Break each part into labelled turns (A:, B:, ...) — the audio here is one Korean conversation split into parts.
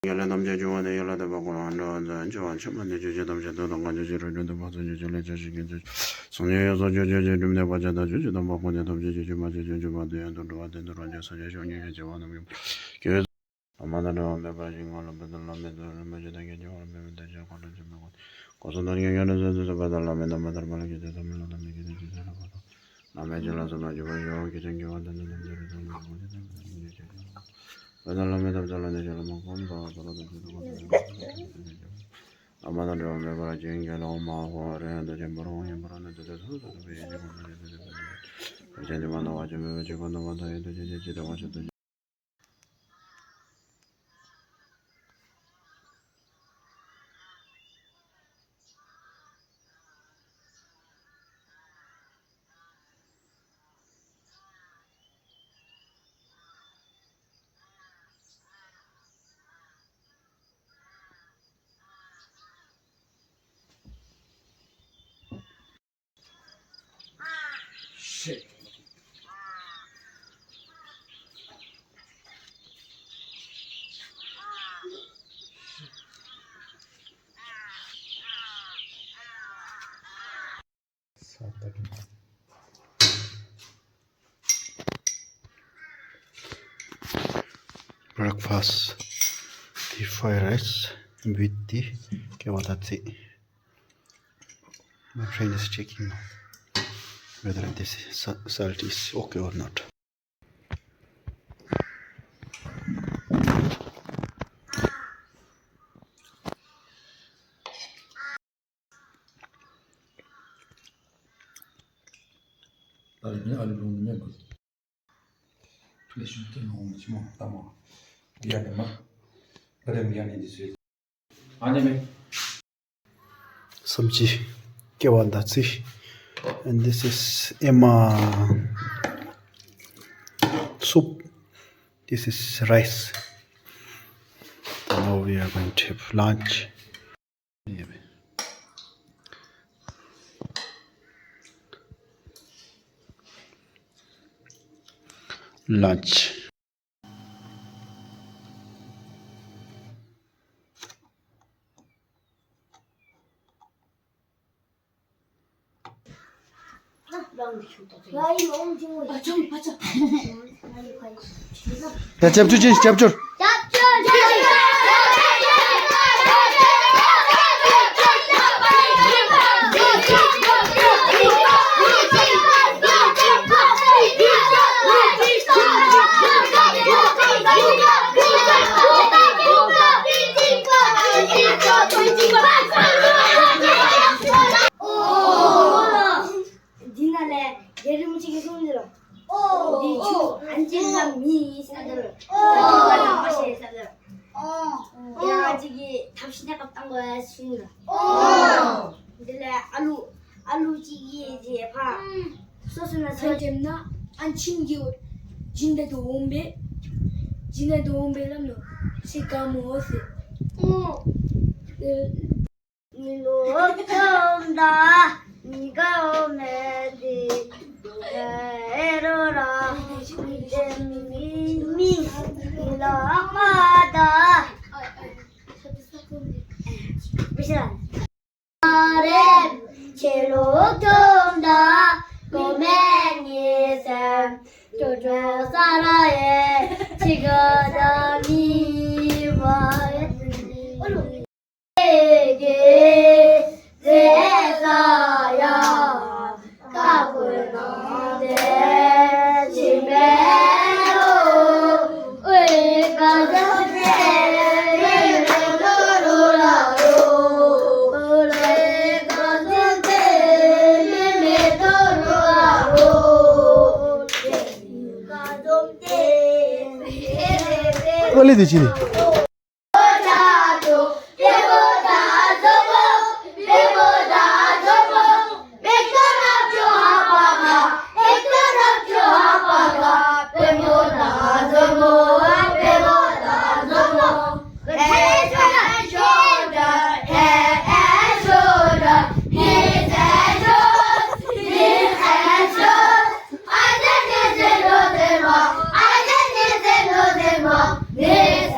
A: 연락 남자 좋아하는 연락도 받고 하는 좋아하는 천만의 주제 남자도 동관주제를 눈도 봐서 주제를 자식이 소녀여서 주제 좀 내봐자다 주제도 받고 내 남자 주제 맞아 주제 받아야 돈도 된다로 앉아서 자식이 좋아하는 교회 아마나로 매바진 걸로 받으려면 맞아다게 좋아하면 되지 않고는 좀 하고 고소는 영향을 받으려면 남들 말하게 되다 물론 남에게 주제를 받아 남의 질러서 가지고 여기 생겨왔다는 남자를 좀 받으려면 남자를 내려면 건가 아마나로 매바진 결혼 마화를 한다 전부로 힘으로는 되서 이제 나와주면 지금 나와서 해도 제대로 하셔도 breakfast, the fried rice with the kewatati. My friend is checking whether this salt is okay or not. Sabji kewatati, and this is Emma soup. This is rice. Now we are going to have lunch. Lunch. Capture.
B: 음식이 손이 들어. 우리 주 안진남 미 사들. 맛이 사들. 야지기 당신의 값단 거야 순이라. 근데 알루지기 이제 봐. 소스나 설잼나 안 친기 진대도 온배 진대도 온배라면 시까모스. 일로 온다. 네가 오메디 에러라 이제 미미 일어마다 미션 아래 제로 돈다 고맹이샘 조조 살아에 지거다 미와에 에게 제사야 가불너데 집에로 의가정대 이르러라로 의가정대 이르러라로 의가정대
A: 빨리 드시니.
B: 내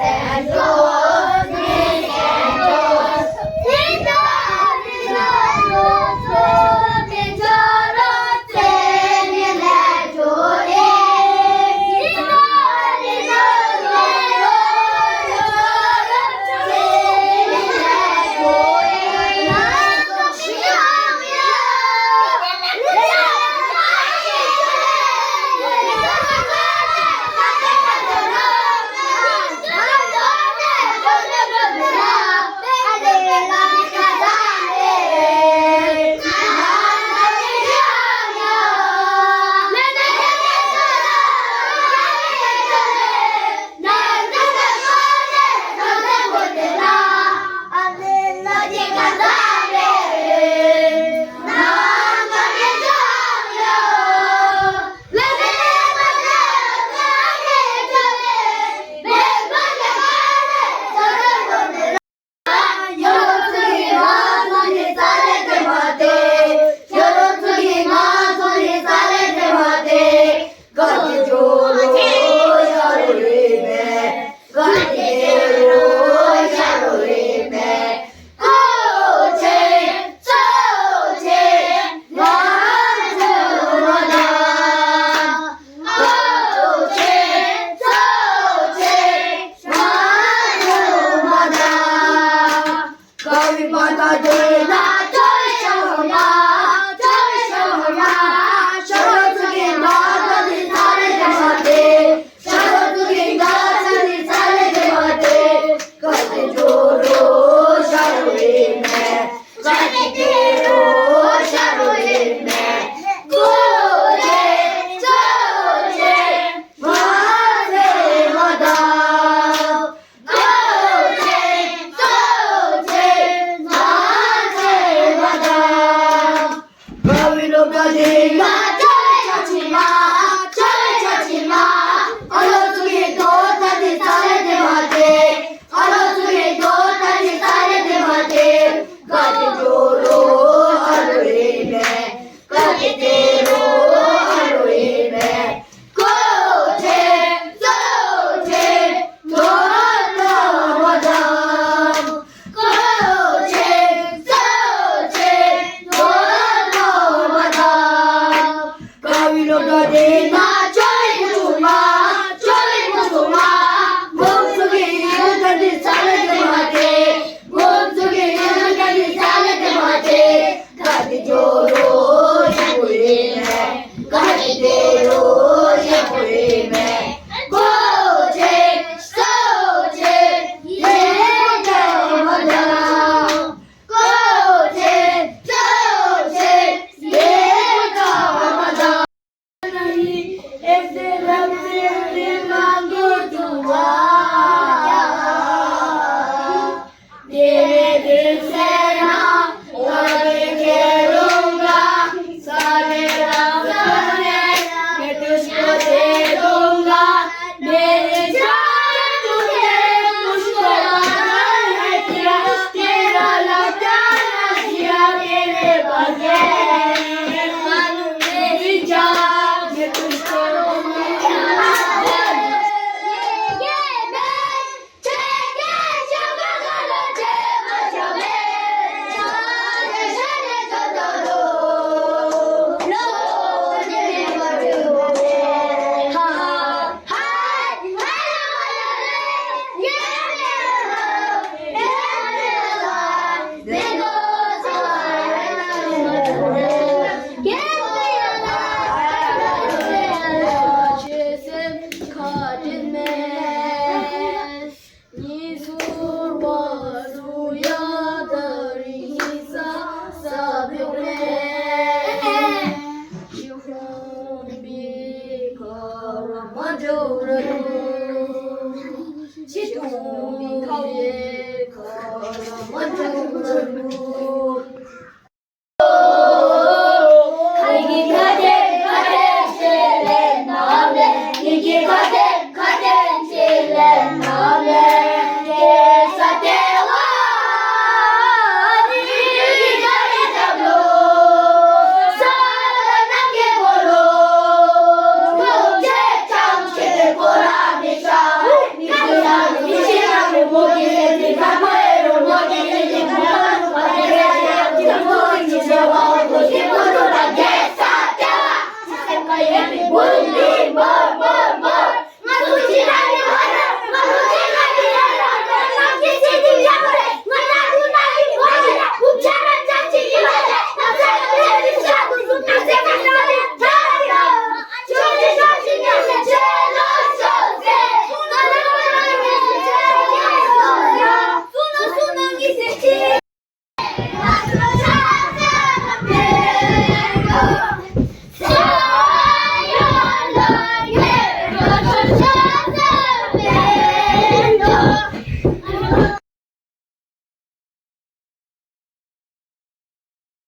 B: 가오미 가오미 가오미